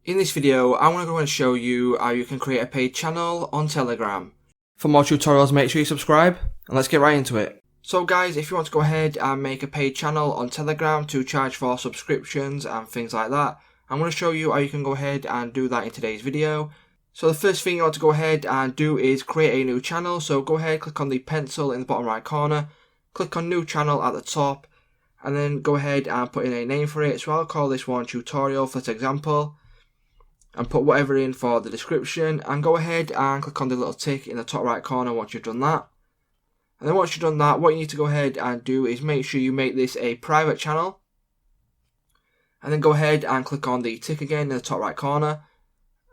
In this video, I want to go and show you how you can create a paid channel on Telegram. For more tutorials, make sure you subscribe, and let's get right into it. So guys, if you want to go ahead and make a paid channel on Telegram to charge for subscriptions and things like that, I'm going to show you how you can go ahead and do that in today's video. So the first thing you want to go ahead and do is create a new channel. So go ahead, click on the pencil in the bottom right corner, click on new channel at the top, and then go ahead and put in a name for it. So I'll call this one tutorial for this example, and put whatever in for the description, and go ahead and click on the little tick in the top right corner once you've done that. And then once you've done that, what you need to go ahead and do is make sure you make this a private channel, and then go ahead and click on the tick again in the top right corner,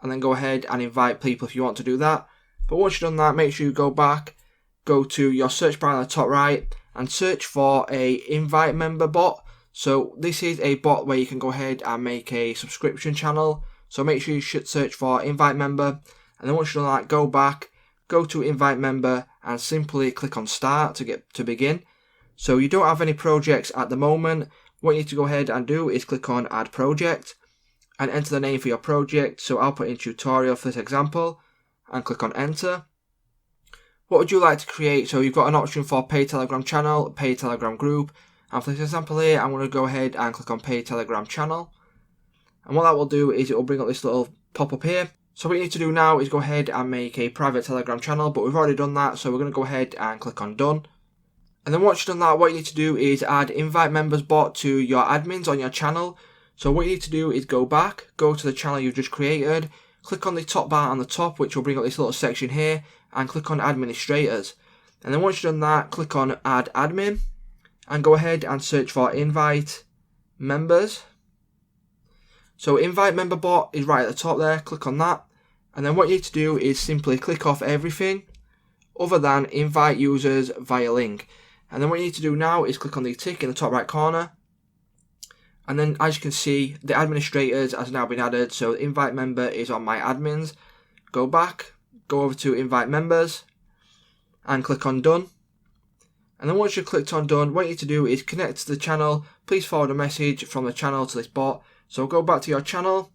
and then go ahead and invite people if you want to do that. But once you've done that, make sure you go back, go to your search bar on the top right, and search for a invite member bot. So this is a bot where you can go ahead and make a subscription channel. So make sure you should search for invite member, and then once you've done that, go back, go to invite member, and simply click on start to begin. So you don't have any projects at the moment. What you need to go ahead and do is click on add project and enter the name for your project. So I'll put in tutorial for this example and click on enter. What would you like to create? So you've got an option for paid Telegram channel, paid Telegram group, and for this example here, I'm going to go ahead and click on paid Telegram channel. And what that will do is it will bring up this little pop-up here. So what you need to do now is go ahead and make a private Telegram channel, but we've already done that, so we're going to go ahead and click on done. And then once you've done that, what you need to do is add invite members bot to your admins on your channel. So what you need to do is go back, go to the channel you've just created, click on the top bar on the top, which will bring up this little section here, and click on administrators. And then once you've done that, click on add admin, and go ahead and search for invite members. So invite member bot is right at the top there, click on that, and then what you need to do is simply click off everything other than invite users via link. And then what you need to do now is click on the tick in the top right corner, and then as you can see, the administrators has now been added, so invite member is on my admins. Go back, go over to invite members, and click on done. And then once you've clicked on done, what you need to do is connect to the channel. Please forward a message from the channel to this bot. So go back to your channel,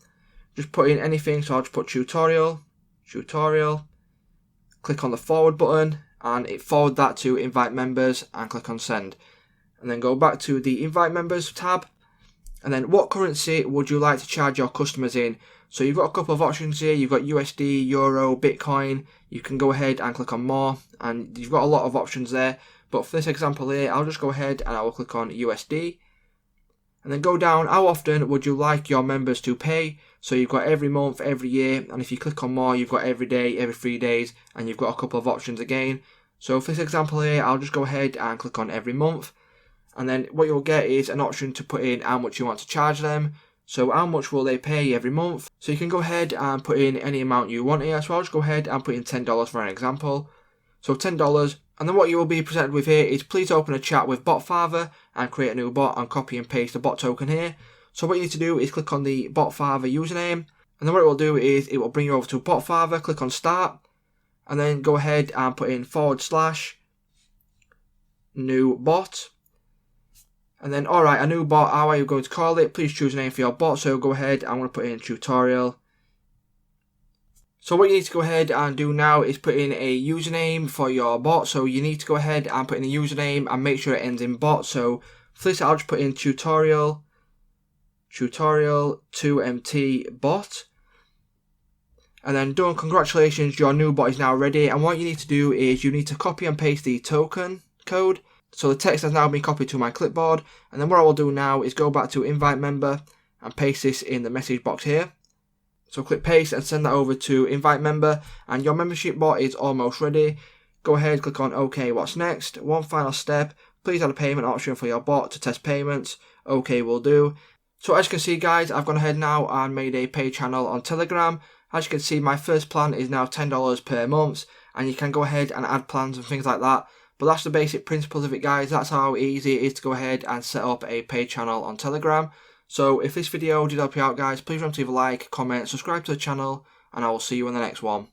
just put in anything, so I'll just put tutorial, click on the forward button, and it forward that to invite members, and click on send. And then go back to the invite members tab, and then what currency would you like to charge your customers in? So you've got a couple of options here. You've got USD, Euro, Bitcoin. You can go ahead and click on more, and you've got a lot of options there. But for this example here, I'll just go ahead and I will click on USD. And then go down, how often would you like your members to pay? So you've got every month, every year, and if you click on more, you've got every day, every 3 days, and you've got a couple of options again. So for this example here, I'll just go ahead and click on every month. And then what you'll get is an option to put in how much you want to charge them. So how much will they pay every month? So you can go ahead and put in any amount you want here. So I'll just go ahead and put in $10 for an example. So $10. And then what you will be presented with here is please open a chat with BotFather and create a new bot and copy and paste the bot token here. So what you need to do is click on the BotFather username, and then what it will do is it will bring you over to BotFather, click on start, and then go ahead and put in / new bot. And then alright, a new bot, how are you going to call it? Please choose a name for your bot. So go ahead, I'm going to put in tutorial. So what you need to go ahead and do now is put in a username for your bot. So you need to go ahead and put in a username and make sure it ends in bot. So for this, I'll just put in tutorial 2mt bot. And then done, congratulations, your new bot is now ready. And what you need to do is you need to copy and paste the token code. So the text has now been copied to my clipboard. And then what I will do now is go back to invite member and paste this in the message box here. So click paste and send that over to invite member, and your membership bot is almost ready. Go ahead, click on OK, what's next? One final step, please add a payment option for your bot to test payments. OK will do. So as you can see guys, I've gone ahead now and made a paid channel on Telegram. As you can see, my first plan is now $10 per month, and you can go ahead and add plans and things like that. But that's the basic principles of it guys. That's how easy it is to go ahead and set up a paid channel on Telegram. So if this video did help you out guys, please remember to leave a like, comment, subscribe to the channel, and I will see you in the next one.